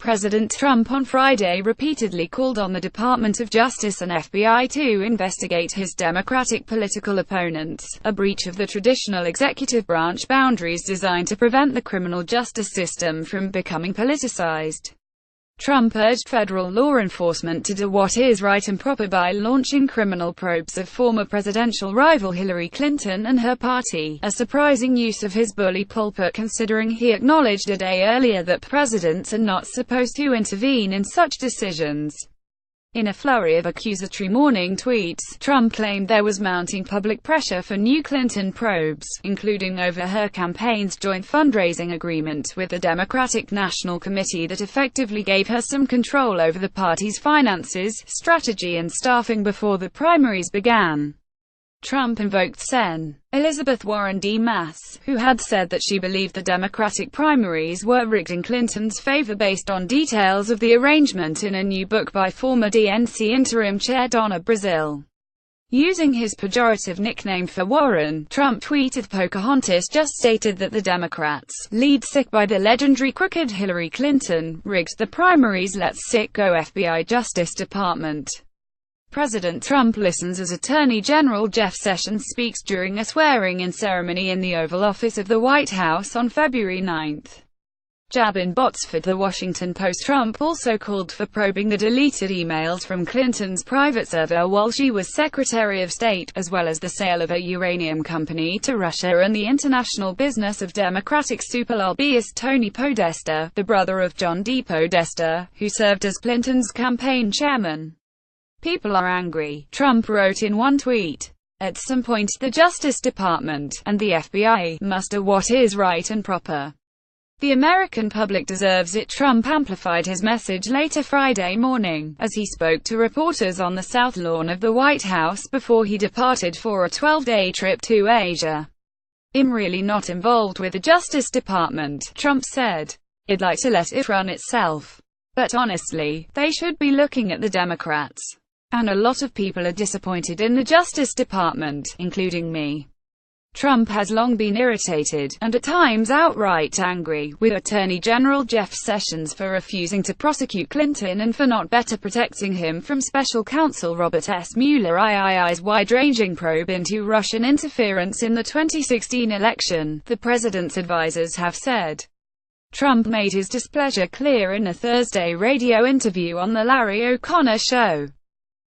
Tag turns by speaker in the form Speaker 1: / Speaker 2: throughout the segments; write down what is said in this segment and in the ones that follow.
Speaker 1: President Trump on Friday repeatedly called on the Department of Justice and FBI to investigate his Democratic political opponents, a breach of the traditional executive branch boundaries designed to prevent the criminal justice system from becoming politicized. Trump urged federal law enforcement to do what is right and proper by launching criminal probes of former presidential rival Hillary Clinton and her party, a surprising use of his bully pulpit considering he acknowledged a day earlier that presidents are not supposed to intervene in such decisions. In a flurry of accusatory morning tweets, Trump claimed there was mounting public pressure for new Clinton probes, including over her campaign's joint fundraising agreement with the Democratic National Committee that effectively gave her some control over the party's finances, strategy and staffing before the primaries began. Trump invoked Sen. Elizabeth Warren D. Mass, who had said that she believed the Democratic primaries were rigged in Clinton's favor based on details of the arrangement in a new book by former DNC interim chair Donna Brazile. Using his pejorative nickname for Warren, Trump tweeted, "Pocahontas just stated that the Democrats, led sick by the legendary crooked Hillary Clinton, rigged the primaries. Let's sick go FBI Justice Department." President Trump listens as Attorney General Jeff Sessions speaks during a swearing-in ceremony in the Oval Office of the White House on February 9. Jab in bots for The Washington Post. Trump also called for probing the deleted emails from Clinton's private server while she was Secretary of State, as well as the sale of a uranium company to Russia and the international business of Democratic super lobbyist Tony Podesta, the brother of John D. Podesta, who served as Clinton's campaign chairman. "People are angry," Trump wrote in one tweet. "At some point the Justice Department, and the FBI, must do what is right and proper. The American public deserves it." Trump amplified his message later Friday morning, as he spoke to reporters on the South Lawn of the White House before he departed for a 12-day trip to Asia. "I'm really not involved with the Justice Department," Trump said. "I'd like to let it run itself. But honestly, they should be looking at the Democrats. And a lot of people are disappointed in the Justice Department, including me." Trump has long been irritated, and at times outright angry, with Attorney General Jeff Sessions for refusing to prosecute Clinton and for not better protecting him from Special Counsel Robert S. Mueller II's wide-ranging probe into Russian interference in the 2016 election, the president's advisors have said. Trump made his displeasure clear in a Thursday radio interview on The Larry O'Connor Show.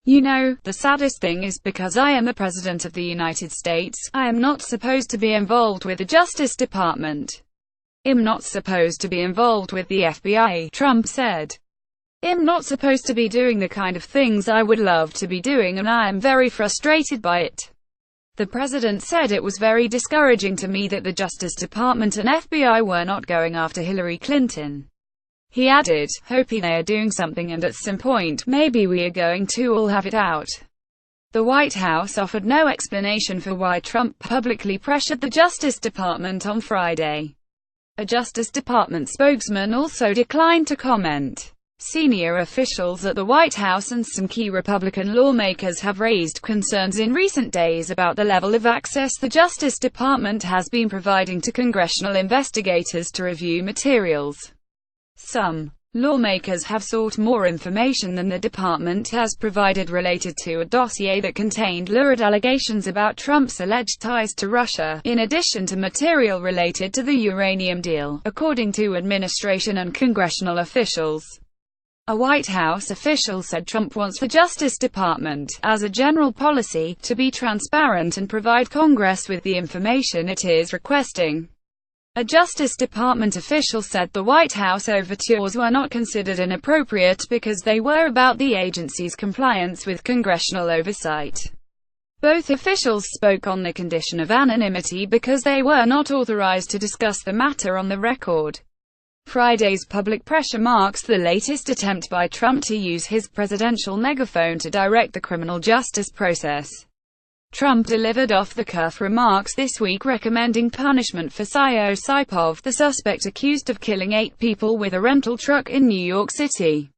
Speaker 1: "You know, the saddest thing is, because I am the President of the United States, I am not supposed to be involved with the Justice Department. I'm not supposed to be involved with the FBI," Trump said. "I'm not supposed to be doing the kind of things I would love to be doing, and I am very frustrated by it." The president said, "It was very discouraging to me that the Justice Department and FBI were not going after Hillary Clinton." He added, "Hoping they are doing something, and at some point, maybe we are going to all have it out." The White House offered no explanation for why Trump publicly pressured the Justice Department on Friday. A Justice Department spokesman also declined to comment. Senior officials at the White House and some key Republican lawmakers have raised concerns in recent days about the level of access the Justice Department has been providing to congressional investigators to review materials. Some lawmakers have sought more information than the department has provided related to a dossier that contained lurid allegations about Trump's alleged ties to Russia, in addition to material related to the uranium deal, according to administration and congressional officials. A White House official said Trump wants the Justice Department, as a general policy, to be transparent and provide Congress with the information it is requesting. A Justice Department official said the White House overtures were not considered inappropriate because they were about the agency's compliance with congressional oversight. Both officials spoke on the condition of anonymity because they were not authorized to discuss the matter on the record. Friday's public pressure marks the latest attempt by Trump to use his presidential megaphone to direct the criminal justice process. Trump delivered off-the-cuff remarks this week recommending punishment for Sio Saipov, the suspect accused of killing 8 people with a rental truck in New York City.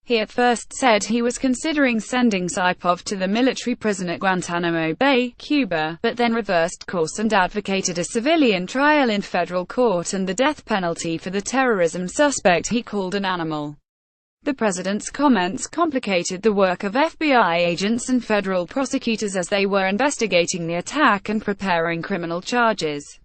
Speaker 1: He at first said he was considering sending Saipov to the military prison at Guantanamo Bay, Cuba, but then reversed course and advocated a civilian trial in federal court and the death penalty for the terrorism suspect he called an animal. The president's comments complicated the work of FBI agents and federal prosecutors as they were investigating the attack and preparing criminal charges.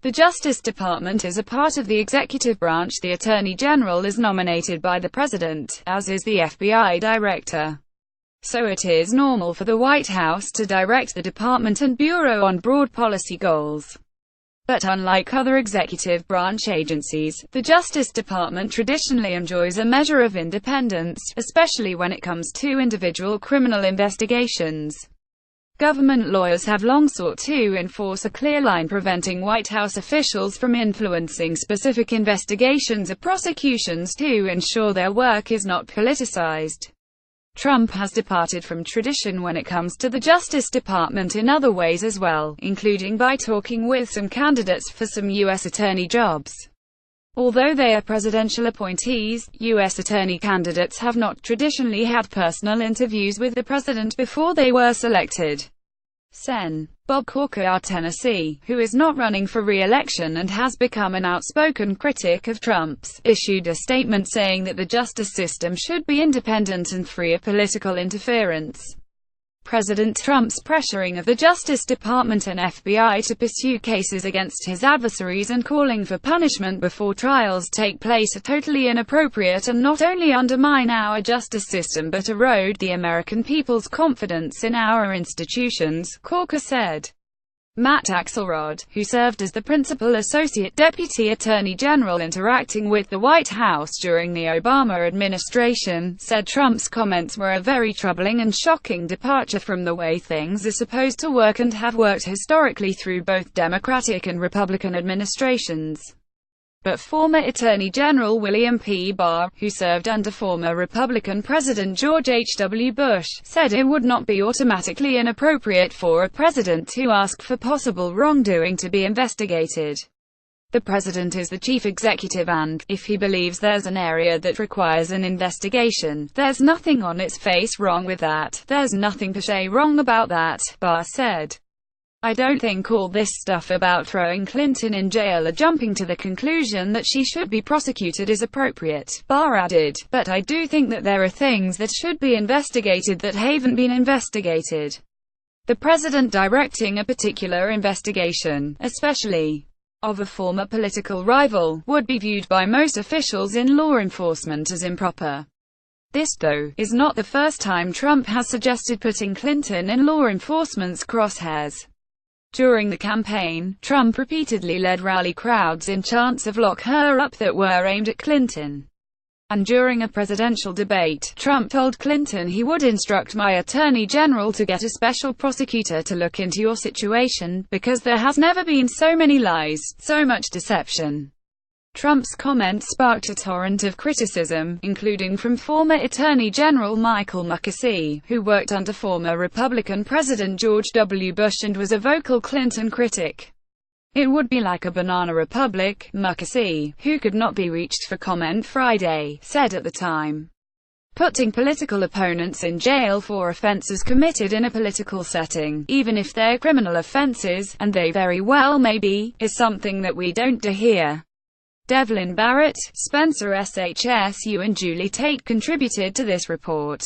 Speaker 1: The Justice Department is a part of the executive branch. The Attorney General is nominated by the President, as is the FBI Director. So it is normal for the White House to direct the department and bureau on broad policy goals. But unlike other executive branch agencies, the Justice Department traditionally enjoys a measure of independence, especially when it comes to individual criminal investigations. Government lawyers have long sought to enforce a clear line preventing White House officials from influencing specific investigations or prosecutions to ensure their work is not politicized. Trump has departed from tradition when it comes to the Justice Department in other ways as well, including by talking with some candidates for some U.S. attorney jobs. Although they are presidential appointees, U.S. attorney candidates have not traditionally had personal interviews with the president before they were selected. Sen. Bob Corker of Tennessee, who is not running for re-election and has become an outspoken critic of Trump's, issued a statement saying that the justice system should be independent and free of political interference. President Trump's pressuring of the Justice Department and FBI to pursue cases against his adversaries and calling for punishment before trials take place are totally inappropriate and not only undermine our justice system but erode the American people's confidence in our institutions, Corker said. Matt Axelrod, who served as the principal associate deputy attorney general interacting with the White House during the Obama administration, said Trump's comments were a very troubling and shocking departure from the way things are supposed to work and have worked historically through both Democratic and Republican administrations. But former Attorney General William P. Barr, who served under former Republican President George H. W. Bush, said it would not be automatically inappropriate for a president to ask for possible wrongdoing to be investigated. The president is the chief executive and, if he believes there's an area that requires an investigation, there's nothing on its face wrong with that. There's nothing per se wrong about that, Barr said. I don't think all this stuff about throwing Clinton in jail or jumping to the conclusion that she should be prosecuted is appropriate, Barr added, but I do think that there are things that should be investigated that haven't been investigated. The president directing a particular investigation, especially of a former political rival, would be viewed by most officials in law enforcement as improper. This, though, is not the first time Trump has suggested putting Clinton in law enforcement's crosshairs. During the campaign, Trump repeatedly led rally crowds in chants of "Lock her up" that were aimed at Clinton. And during a presidential debate, Trump told Clinton he would instruct my attorney general to get a special prosecutor to look into your situation, because there has never been so many lies, so much deception. Trump's comments sparked a torrent of criticism, including from former Attorney General Michael Mukasey, who worked under former Republican President George W. Bush and was a vocal Clinton critic. It would be like a banana republic, Mukasey, who could not be reached for comment Friday, said at the time. Putting political opponents in jail for offenses committed in a political setting, even if they're criminal offenses, and they very well may be, is something that we don't do here. Devlin Barrett, Spencer SHSU and Julie Tate contributed to this report.